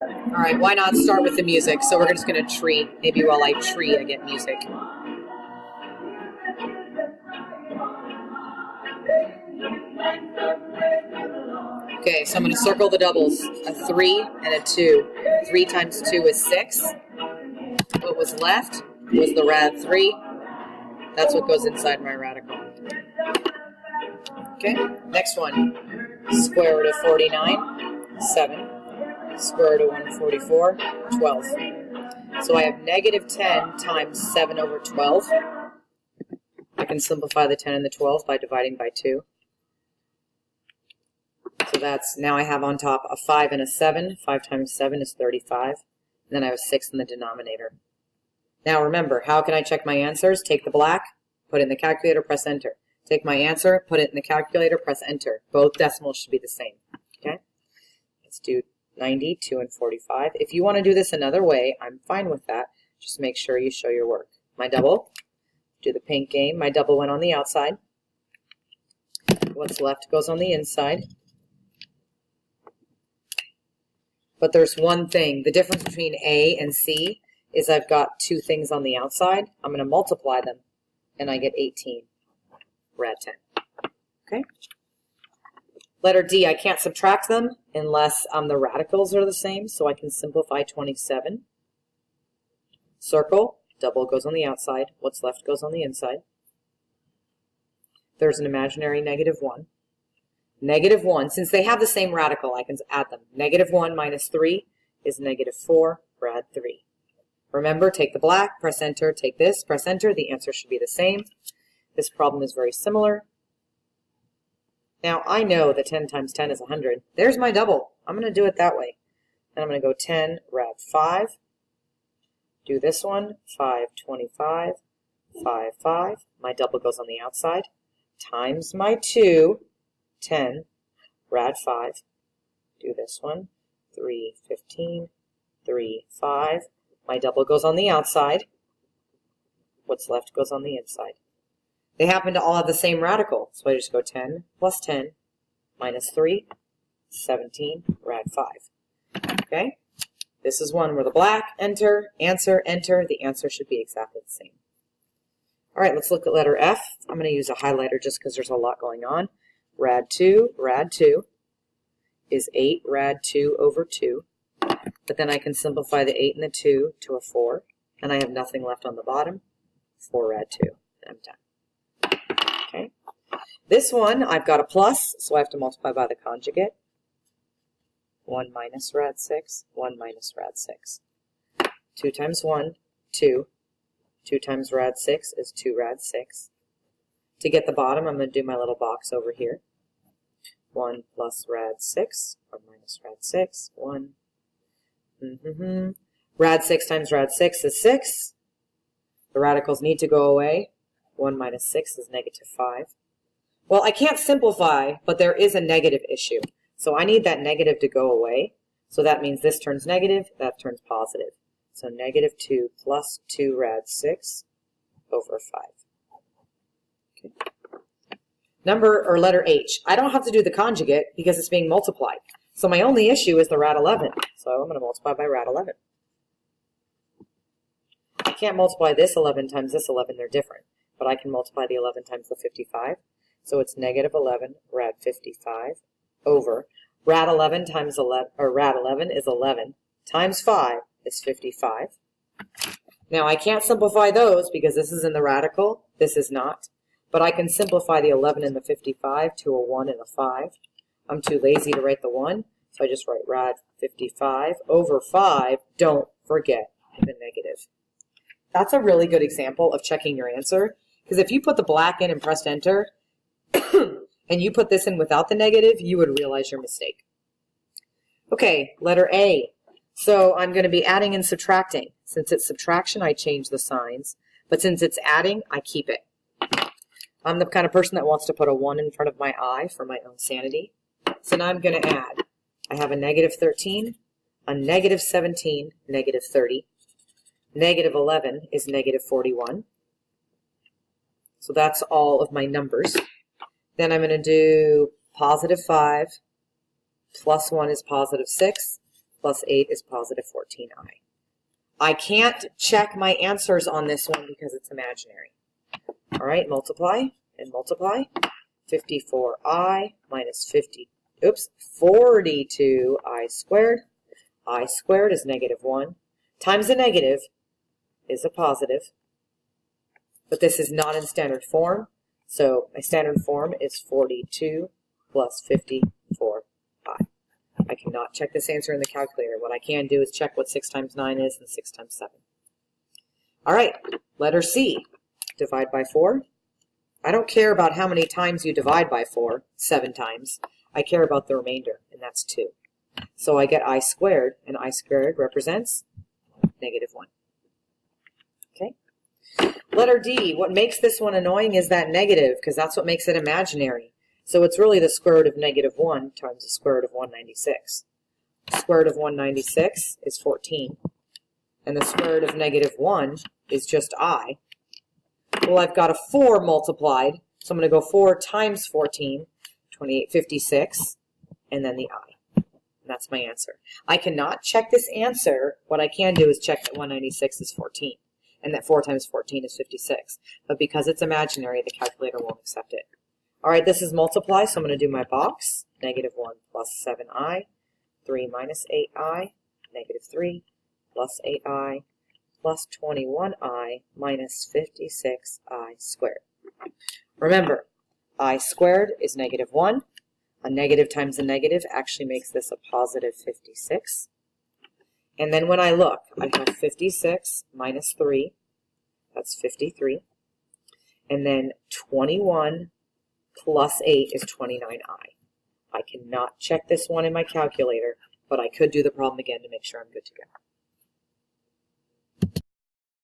All right, why not start with the music? So we're just going to tree. Maybe while I tree, I get music. Okay, so I'm going to circle the doubles. A 3 and a 2. 3 times 2 is 6. What was left was the rad 3. That's what goes inside my radical. Okay, next one. Square root of 49, 7. Square root of 144, 12. So I have negative 10 times 7 over 12. I can simplify the 10 and the 12 by dividing by 2. So that's, now I have on top a 5 and a 7. 5 times 7 is 35. And then I have a 6 in the denominator. Now remember, how can I check my answers? Take the black, put it in the calculator, press enter. Take my answer, put it in the calculator, press enter. Both decimals should be the same. Okay? Let's do 90, 2, and 45. If you want to do this another way, I'm fine with that. Just make sure you show your work. My double, do the pink game. My double went on the outside. What's left goes on the inside. But there's one thing. The difference between A and C is I've got two things on the outside. I'm going to multiply them, and I get 18. Rad 10. Okay? Letter D, I can't subtract them unless the radicals are the same, so I can simplify 27. Circle, double goes on the outside. What's left goes on the inside. There's an imaginary negative 1. Negative 1, since they have the same radical, I can add them. Negative 1 minus 3 is negative 4, rad 3. Remember, take the black, press enter, take this, press enter. The answer should be the same. This problem is very similar. Now, I know that 10 times 10 is 100. There's my double. I'm going to do it that way. Then I'm going to go 10, rad 5. Do this one, 5, 25, 5, 5. My double goes on the outside. Times my 2, 10, rad 5. Do this one, 3, 15, 3, 5. My double goes on the outside. What's left goes on the inside. They happen to all have the same radical, so I just go 10 plus 10 minus 3, 17, rad 5. Okay? This is one where the black, enter, answer, enter. The answer should be exactly the same. All right, let's look at letter F. I'm going to use a highlighter just because there's a lot going on. Rad 2 is 8 rad 2 over 2. But then I can simplify the 8 and the 2 to a 4. And I have nothing left on the bottom. 4 rad 2. I'm done. Okay. This one, I've got a plus, so I have to multiply by the conjugate. 1 minus rad 6, 1 minus rad 6. 2 times 1, 2. 2 times rad 6 is 2 rad 6. To get the bottom, I'm going to do my little box over here. 1 plus rad 6, 1 minus rad 6, 1. Rad 6 times rad 6 is 6. The radicals need to go away. 1 minus 6 is negative 5. Well, I can't simplify, but there is a negative issue. So I need that negative to go away. So that means this turns negative, that turns positive. So negative 2 plus 2 rad 6 over 5. Okay. Number or letter H. I don't have to do the conjugate because it's being multiplied. So my only issue is the rad 11. So I'm going to multiply by rad 11. I can't multiply this 11 times this 11. They're different. But I can multiply the 11 times the 55. So it's negative 11 rad 55 over rad 11 times 11, or rad 11 is 11 times 5 is 55. Now I can't simplify those because this is in the radical. This is not. But I can simplify the 11 and the 55 to a 1 and a 5. I'm too lazy to write the 1, so I just write rad 55 over 5. Don't forget the negative. That's a really good example of checking your answer, because if you put the black in and pressed enter, and you put this in without the negative, you would realize your mistake. Okay, letter A. So I'm going to be adding and subtracting. Since it's subtraction, I change the signs. But since it's adding, I keep it. I'm the kind of person that wants to put a 1 in front of my I for my own sanity. So now I'm going to add. I have a negative 13, a negative 17, negative 30. Negative 11 is negative 41. So that's all of my numbers. Then I'm going to do positive 5, plus 1 is positive 6, plus 8 is positive 14i. I can't check my answers on this one because it's imaginary. All right, multiply and multiply. 54i minus 42i squared. I squared is negative 1 times a negative is a positive. But this is not in standard form, so my standard form is 42 plus 54i. I cannot check this answer in the calculator. What I can do is check what 6 times 9 is and 6 times 7. All right, letter C, divide by 4. I don't care about how many times you divide by 4, 7 times. I care about the remainder, and that's 2. So I get I squared, and I squared represents negative 1. Okay. Letter D, what makes this one annoying is that negative, because that's what makes it imaginary. So it's really the square root of negative 1 times the square root of 196. The square root of 196 is 14. And the square root of negative 1 is just I. Well, I've got a 4 multiplied, so I'm going to go 4 times 14, 28, 56, and then the I. And that's my answer. I cannot check this answer. What I can do is check that 196 is 14, and that 4 times 14 is 56. But because it's imaginary, the calculator won't accept it. All right, this is multiply, so I'm going to do my box. Negative 1 plus 7i, 3 minus 8i, negative 3, plus 8i, plus 21i, minus 56i squared. Remember, I squared is negative 1. A negative times a negative actually makes this a positive 56. And then when I look, I have 56 minus 3. That's 53. And then 21 plus 8 is 29i. I cannot check this one in my calculator, but I could do the problem again to make sure I'm good to go.